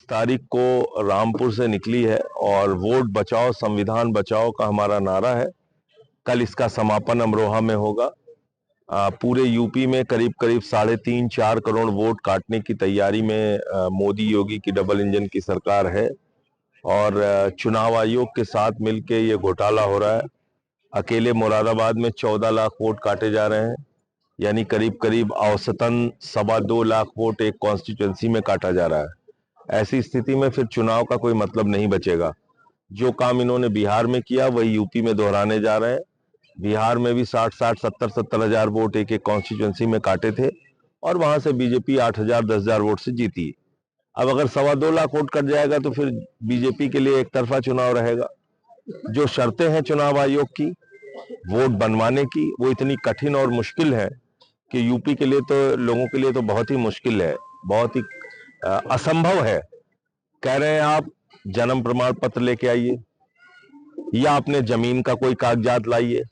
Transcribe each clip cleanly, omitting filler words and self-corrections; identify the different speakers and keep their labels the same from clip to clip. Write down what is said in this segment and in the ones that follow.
Speaker 1: तारीख को रामपुर से निकली है और वोट बचाओ संविधान बचाओ का हमारा नारा है। कल इसका समापन अमरोहा में होगा। पूरे यूपी में करीब करीब 3.5-4 करोड़ वोट काटने की तैयारी में मोदी योगी की डबल इंजन की सरकार है और चुनाव आयोग के साथ मिलके ये घोटाला हो रहा है। अकेले मुरादाबाद में 14 लाख वोट काटे जा रहे हैं, यानी करीब करीब औसतन 2.25 लाख वोट एक कॉन्स्टिट्यूंसी में काटा जा रहा है। ऐसी स्थिति में फिर चुनाव का कोई मतलब नहीं बचेगा। जो काम इन्होंने बिहार में किया वही यूपी में दोहराने जा रहे हैं। बिहार में भी 60-60, 70-70 हजार वोट एक एक कॉन्स्टिट्यूंसी में काटे थे और वहां से बीजेपी 8,000, 10,000 वोट से जीती। अब अगर 2.25 लाख वोट कट जाएगा तो फिर बीजेपी के लिए एक तरफा चुनाव रहेगा। जो शर्तें हैं चुनाव आयोग की वोट बनवाने की, वो इतनी कठिन और मुश्किल है कि यूपी के लिए तो, लोगों के लिए तो बहुत ही मुश्किल है, बहुत ही असंभव है। कह रहे हैं आप जन्म प्रमाण पत्र लेके आइए, या अपने जमीन का कोई कागजात लाइए,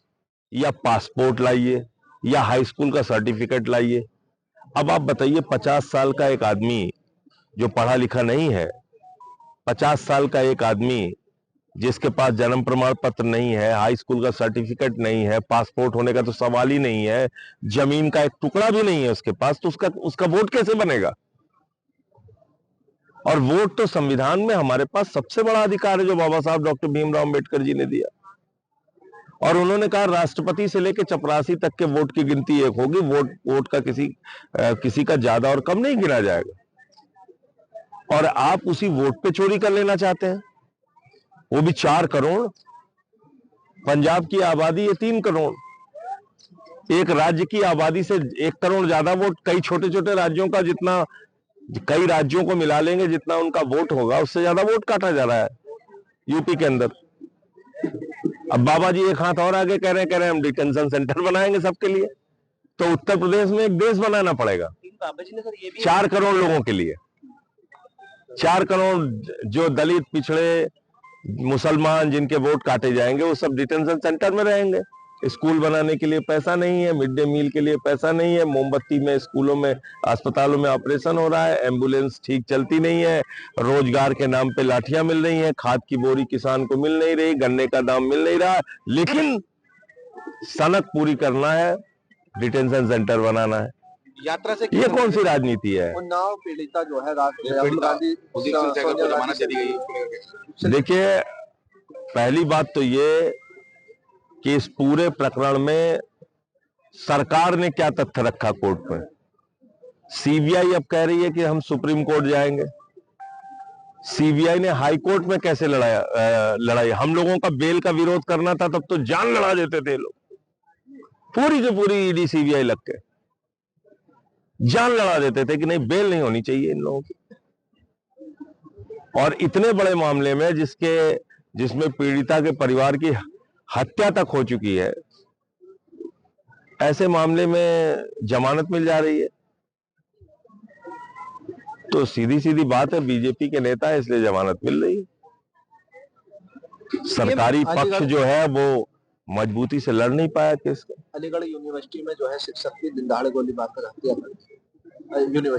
Speaker 1: या पासपोर्ट लाइए, या हाई स्कूल का सर्टिफिकेट लाइए। अब आप बताइए 50 साल का एक आदमी जो पढ़ा लिखा नहीं है, 50 साल का एक आदमी जिसके पास जन्म प्रमाण पत्र नहीं है, हाई स्कूल का सर्टिफिकेट नहीं है, पासपोर्ट होने का तो सवाल ही नहीं है, जमीन का एक टुकड़ा भी नहीं है उसके पास, तो उसका वोट कैसे बनेगा? और वोट तो संविधान में हमारे पास सबसे बड़ा अधिकार है जो बाबा साहब डॉक्टर भीमराव अंबेडकर जी ने दिया। और उन्होंने कहा राष्ट्रपति से लेकर चपरासी तक के वोट की गिनती एक होगी, वोट का किसी का ज्यादा और कम नहीं गिना जाएगा। और आप उसी वोट पे चोरी कर लेना चाहते हैं, वो भी 4 करोड़। पंजाब की आबादी है 3 करोड़। एक राज्य की आबादी से 1 करोड़ ज्यादा वोट, कई छोटे छोटे राज्यों का जितना, कई राज्यों को मिला लेंगे जितना उनका वोट होगा, उससे ज्यादा वोट काटा जा रहा है यूपी के अंदर। अब बाबा जी एक हाथ और आगे कह रहे हैं हम डिटेंशन सेंटर बनाएंगे सबके लिए। तो उत्तर प्रदेश में एक देश बनाना पड़ेगा 4 करोड़ लोगों के लिए। 4 करोड़ जो दलित, पिछड़े, मुसलमान जिनके वोट काटे जाएंगे वो सब डिटेंशन सेंटर में रहेंगे। स्कूल बनाने के लिए पैसा नहीं है, मिड डे मील के लिए पैसा नहीं है, मोमबत्ती में स्कूलों में, अस्पतालों में ऑपरेशन हो रहा है, एम्बुलेंस ठीक चलती नहीं है, रोजगार के नाम पे लाठियां मिल रही हैं, खाद की बोरी किसान को मिल नहीं रही, गन्ने का दाम मिल नहीं रहा, लेकिन सनक पूरी करना है, डिटेंशन सेंटर बनाना है।
Speaker 2: यात्रा से
Speaker 1: ये कौन सी राजनीति है?
Speaker 2: उन्नाव पीड़िता जो है राहुल गांधी जमानत दी गई।
Speaker 1: देखिए, पहली बात तो ये कि इस पूरे प्रकरण में सरकार ने क्या तथ्य रखा कोर्ट में। सीबीआई अब कह रही है कि हम सुप्रीम कोर्ट जाएंगे। सीबीआई ने हाई कोर्ट में कैसे लड़ाई? हम लोगों का बेल का विरोध करना था तब तो जान लड़ा देते थे लोग, पूरी की पूरी ईडी सीबीआई लग के जान लड़ा देते थे कि नहीं, बेल नहीं होनी चाहिए इन लोगों की। और इतने बड़े मामले में जिसमें पीड़िता के परिवार की हत्या तक हो चुकी है, ऐसे मामले में जमानत मिल जा रही है। तो सीधी सीधी बात है, बीजेपी के नेता है इसलिए जमानत मिल रही है। सरकारी पक्ष जो है वो मजबूती से लड़ नहीं पाया केस का।
Speaker 2: अलीगढ़ यूनिवर्सिटी में जो है शिक्षक की दिन दहाड़े गोली मारकर हत्या कर दी।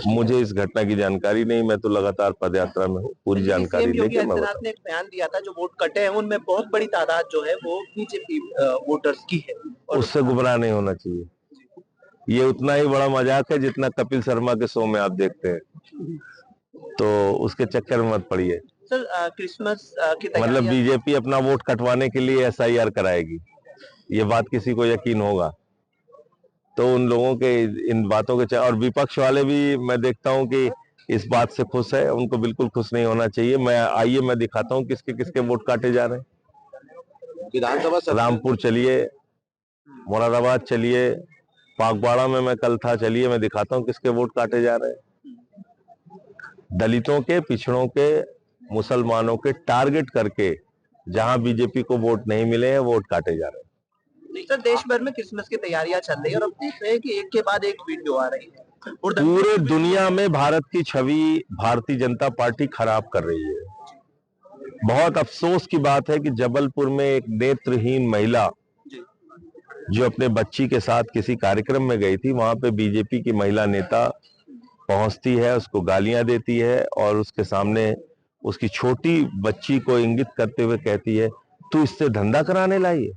Speaker 1: मुझे इस घटना की जानकारी नहीं, मैं तो लगातार पदयात्रा में हूँ, पूरी जानकारी लेके मैं बताऊं।
Speaker 2: ने एक बयान दिया था जो वोट कटे हैं उनमें बहुत बड़ी तादाद जो है वो बीजेपी वोटर्स की है, और
Speaker 1: उससे गुमराह नहीं होना चाहिए। ये उतना ही बड़ा मजाक है जितना कपिल शर्मा के शो में आप देखते हैं, तो उसके चक्कर में मत पड़िए।
Speaker 2: सर, क्रिसमस की
Speaker 1: मतलब बीजेपी अपना वोट कटवाने के लिए एसआईआर कराएगी, ये बात किसी को यकीन होगा? तो उन लोगों के इन बातों के, और विपक्ष वाले भी मैं देखता हूं कि इस बात से खुश है, उनको बिल्कुल खुश नहीं होना चाहिए। आइए मैं दिखाता हूं किसके किसके वोट काटे जा रहे हैं।
Speaker 2: विधानसभा
Speaker 1: रामपुर चलिए, मुरादाबाद चलिए, पागवाड़ा में मैं कल था, चलिए मैं दिखाता हूं किसके वोट काटे जा रहे हैं। दलितों के, पिछड़ों के, मुसलमानों के टारगेट करके जहां बीजेपी को वोट नहीं मिले हैं, वोट काटे जा रहे हैं।
Speaker 2: सर, देश भर में क्रिसमस की तैयारियां चल रही है और अब देख रहे हैं कि एक के बाद एक वीडियो आ रही है।
Speaker 1: पूरे दुनिया में भारत की छवि भारतीय जनता पार्टी खराब कर रही है। बहुत अफसोस की बात है कि जबलपुर में एक नेत्रहीन महिला जो अपने बच्ची के साथ किसी कार्यक्रम में गई थी, वहां पे बीजेपी की महिला नेता पहुंचती है, उसको गालियां देती है और उसके सामने उसकी छोटी बच्ची को इंगित करते हुए कहती है तू इससे धंधा कराने लाई है।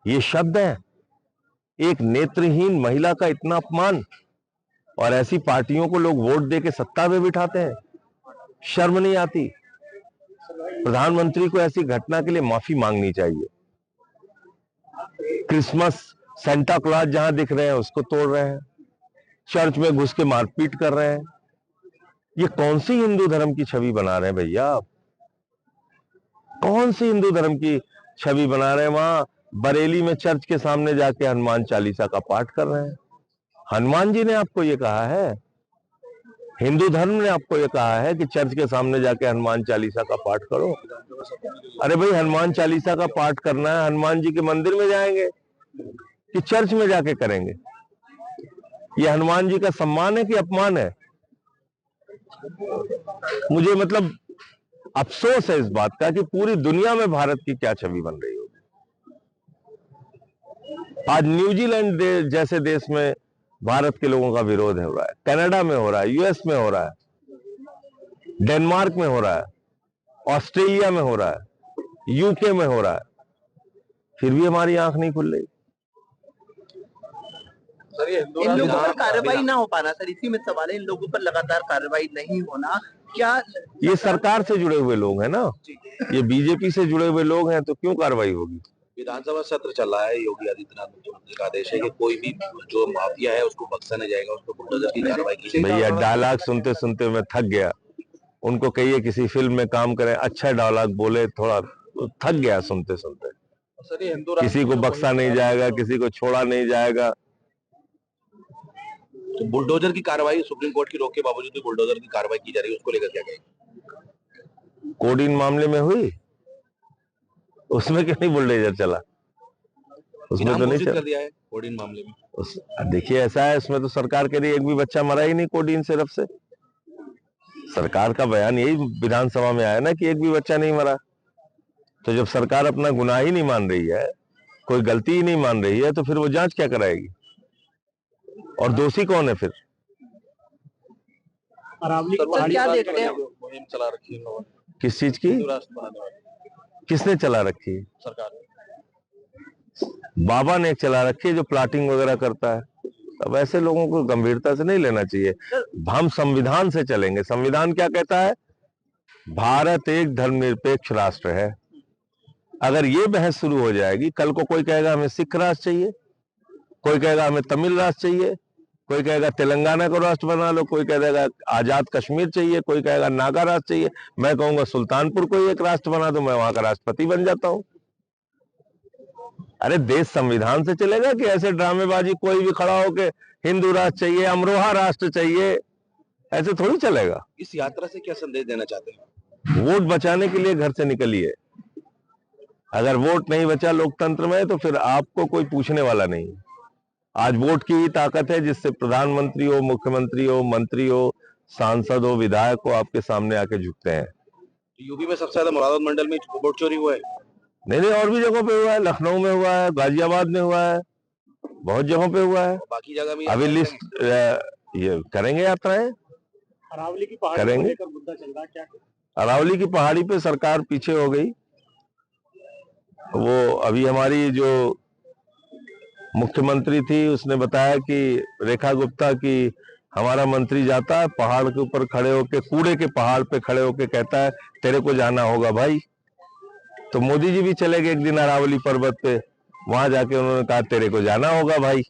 Speaker 1: ये शब्द है, एक नेत्रहीन महिला का इतना अपमान, और ऐसी पार्टियों को लोग वोट दे के सत्ता में बिठाते हैं। शर्म नहीं आती? प्रधानमंत्री को ऐसी घटना के लिए माफी मांगनी चाहिए। क्रिसमस सेंटा क्लॉज जहां दिख रहे हैं उसको तोड़ रहे हैं, चर्च में घुस के मारपीट कर रहे हैं। ये कौन सी हिंदू धर्म की छवि बना रहे हैं भैया आप? कौन सी हिंदू धर्म की छवि बना रहे हैं? वहां बरेली में चर्च के सामने जाके हनुमान चालीसा का पाठ कर रहे हैं। हनुमान जी ने आपको ये कहा है? हिंदू धर्म ने आपको ये कहा है कि चर्च के सामने जाके हनुमान चालीसा का पाठ करो? अरे भाई, हनुमान चालीसा का पाठ करना है, हनुमान जी के मंदिर में जाएंगे कि चर्च में जाके करेंगे? ये हनुमान जी का सम्मान है कि अपमान है? मुझे मतलब अफसोस है इस बात का कि पूरी दुनिया में भारत की क्या छवि बन रही होगी। आज न्यूजीलैंड जैसे देश में भारत के लोगों का विरोध हो रहा है, कनाडा में हो रहा है, यूएस में हो रहा है, डेनमार्क में हो रहा है, ऑस्ट्रेलिया में हो रहा है, यूके में हो रहा है, फिर भी हमारी आंख नहीं खुल रही।
Speaker 2: सर, ये इन लोगों पर कार्रवाई ना हो पाना, सर, इसी में सवाल है। इन लोगों पर लगातार कार्रवाई नहीं होना, क्या
Speaker 1: ये सरकार से जुड़े हुए लोग हैं ना, ये बीजेपी से जुड़े हुए लोग हैं, तो क्यों कार्रवाई होगी?
Speaker 3: विधानसभा सत्र चल रहा है, योगी आदित्यनाथ मुख्यमंत्री का आदेश है कि कोई भी जो माफिया है उसको बख्शा नहीं जाएगा, उसको बुलडोजर की कार्रवाई की।
Speaker 1: भैया, डायलॉग सुनते सुनते मैं थक गया। उनको कहिए किसी फिल्म में काम करें, अच्छा डायलॉग बोले, थोड़ा तो थक गया सुनते सुनते।
Speaker 3: सर, ये हिंदू
Speaker 1: किसी को बख्शा नहीं जाएगा, किसी को छोड़ा नहीं जाएगा।
Speaker 3: तो बुलडोजर की कार्रवाई सुप्रीम कोर्ट की रोक के बावजूद भी बुलडोजर की कार्रवाई की जा रही है, उसको लेकर क्या कहेंगे?
Speaker 1: कोडीन मामले में हुई, उसमें क्यों नहीं बुलडोजर चला? उसमें तो नहीं
Speaker 3: कर दिया है कोडीन मामले में।
Speaker 1: देखिए, ऐसा है, उसमें तो सरकार के लिए एक भी बच्चा मरा ही नहीं कोडीन सिरप से। सरकार का बयान यही विधानसभा में आया ना कि एक भी बच्चा नहीं मरा। तो जब सरकार अपना गुनाह ही नहीं मान रही है, कोई गलती ही नहीं मान रही है, तो फिर वो जांच क्या कराएगी? और दोषी कौन है फिर?
Speaker 2: अरावली क्या देखते हैं?
Speaker 3: मुहिम चला रखी है लोगों ने।
Speaker 1: किस चीज की? किसने चला रखी है?
Speaker 3: सरकार।
Speaker 1: बाबा ने एक चला रखी है जो प्लाटिंग वगैरह करता है। अब ऐसे लोगों को गंभीरता से नहीं लेना चाहिए। हम संविधान से चलेंगे। संविधान क्या कहता है? भारत एक धर्मनिरपेक्ष राष्ट्र है। अगर ये बहस शुरू हो जाएगी, कल को कोई कहेगा हमें सिख राष्ट्र चाहिए, कोई कहेगा हमें तमिल राष्ट्र चाहिए, कोई कहेगा तेलंगाना को राष्ट्र बना लो, कोई कहेगा आजाद कश्मीर चाहिए, कोई कहेगा नागा राष्ट्र चाहिए, मैं कहूंगा सुल्तानपुर को एक राष्ट्र बना दो, मैं वहां का राष्ट्रपति बन जाता हूं। अरे, देश संविधान से चलेगा कि ऐसे ड्रामेबाजी कोई भी खड़ा होके हिंदू राष्ट्र चाहिए, अमरोहा राष्ट्र चाहिए, ऐसे थोड़ी चलेगा।
Speaker 3: इस यात्रा से क्या संदेश देना चाहते हैं?
Speaker 1: वोट बचाने के लिए घर से निकलिए। अगर वोट नहीं बचा लोकतंत्र में, तो फिर आपको कोई पूछने वाला नहीं। आज वोट की ही ताकत है जिससे प्रधानमंत्री हो, मुख्यमंत्री हो, मंत्री हो, सांसद हो, विधायक हो, आपके सामने आके झुकते हैं।
Speaker 3: यूपी में सबसे ज्यादा मुरादाबाद मंडल में वोट चोरी हुआ है।
Speaker 1: नहीं, और भी जगहों पे हुआ है, लखनऊ में हुआ है, गाजियाबाद में हुआ है, बहुत जगहों पे हुआ है।
Speaker 3: बाकी जगह भी
Speaker 1: अभी लिस्ट ये करेंगे, यात्राएं
Speaker 2: अरावली की पहाड़ी
Speaker 1: करेंगे।
Speaker 2: मुद्दा चल रहा है, क्या
Speaker 1: अरावली की पहाड़ी पे सरकार पीछे हो गई। वो अभी हमारी जो मुख्यमंत्री थी, उसने बताया कि रेखा गुप्ता की हमारा मंत्री जाता है पहाड़ के ऊपर खड़े होके, कूड़े के पहाड़ पे खड़े होके कहता है तेरे को जाना होगा भाई। तो मोदी जी भी चले गए एक दिन अरावली पर्वत पे, वहां जाके उन्होंने कहा तेरे को जाना होगा भाई।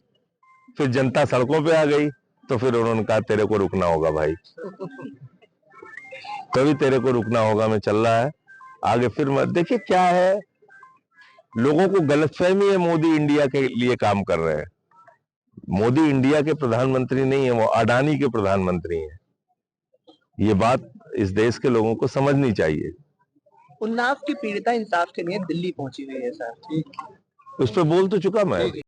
Speaker 1: फिर जनता सड़कों पे आ गई, तो फिर उन्होंने कहा तेरे को रुकना होगा भाई। कभी तेरे को रुकना होगा में चल रहा है आगे। फिर मत देखिए क्या है, लोगों को गलतफहमी है मोदी इंडिया के लिए काम कर रहे हैं। मोदी इंडिया के प्रधानमंत्री नहीं है, वो अडानी के प्रधानमंत्री हैं। ये बात इस देश के लोगों को समझनी चाहिए।
Speaker 2: उन्नाव की पीड़िता इंसाफ के लिए दिल्ली पहुंची हुई है सर।
Speaker 1: उस पर बोल तो चुका मैं।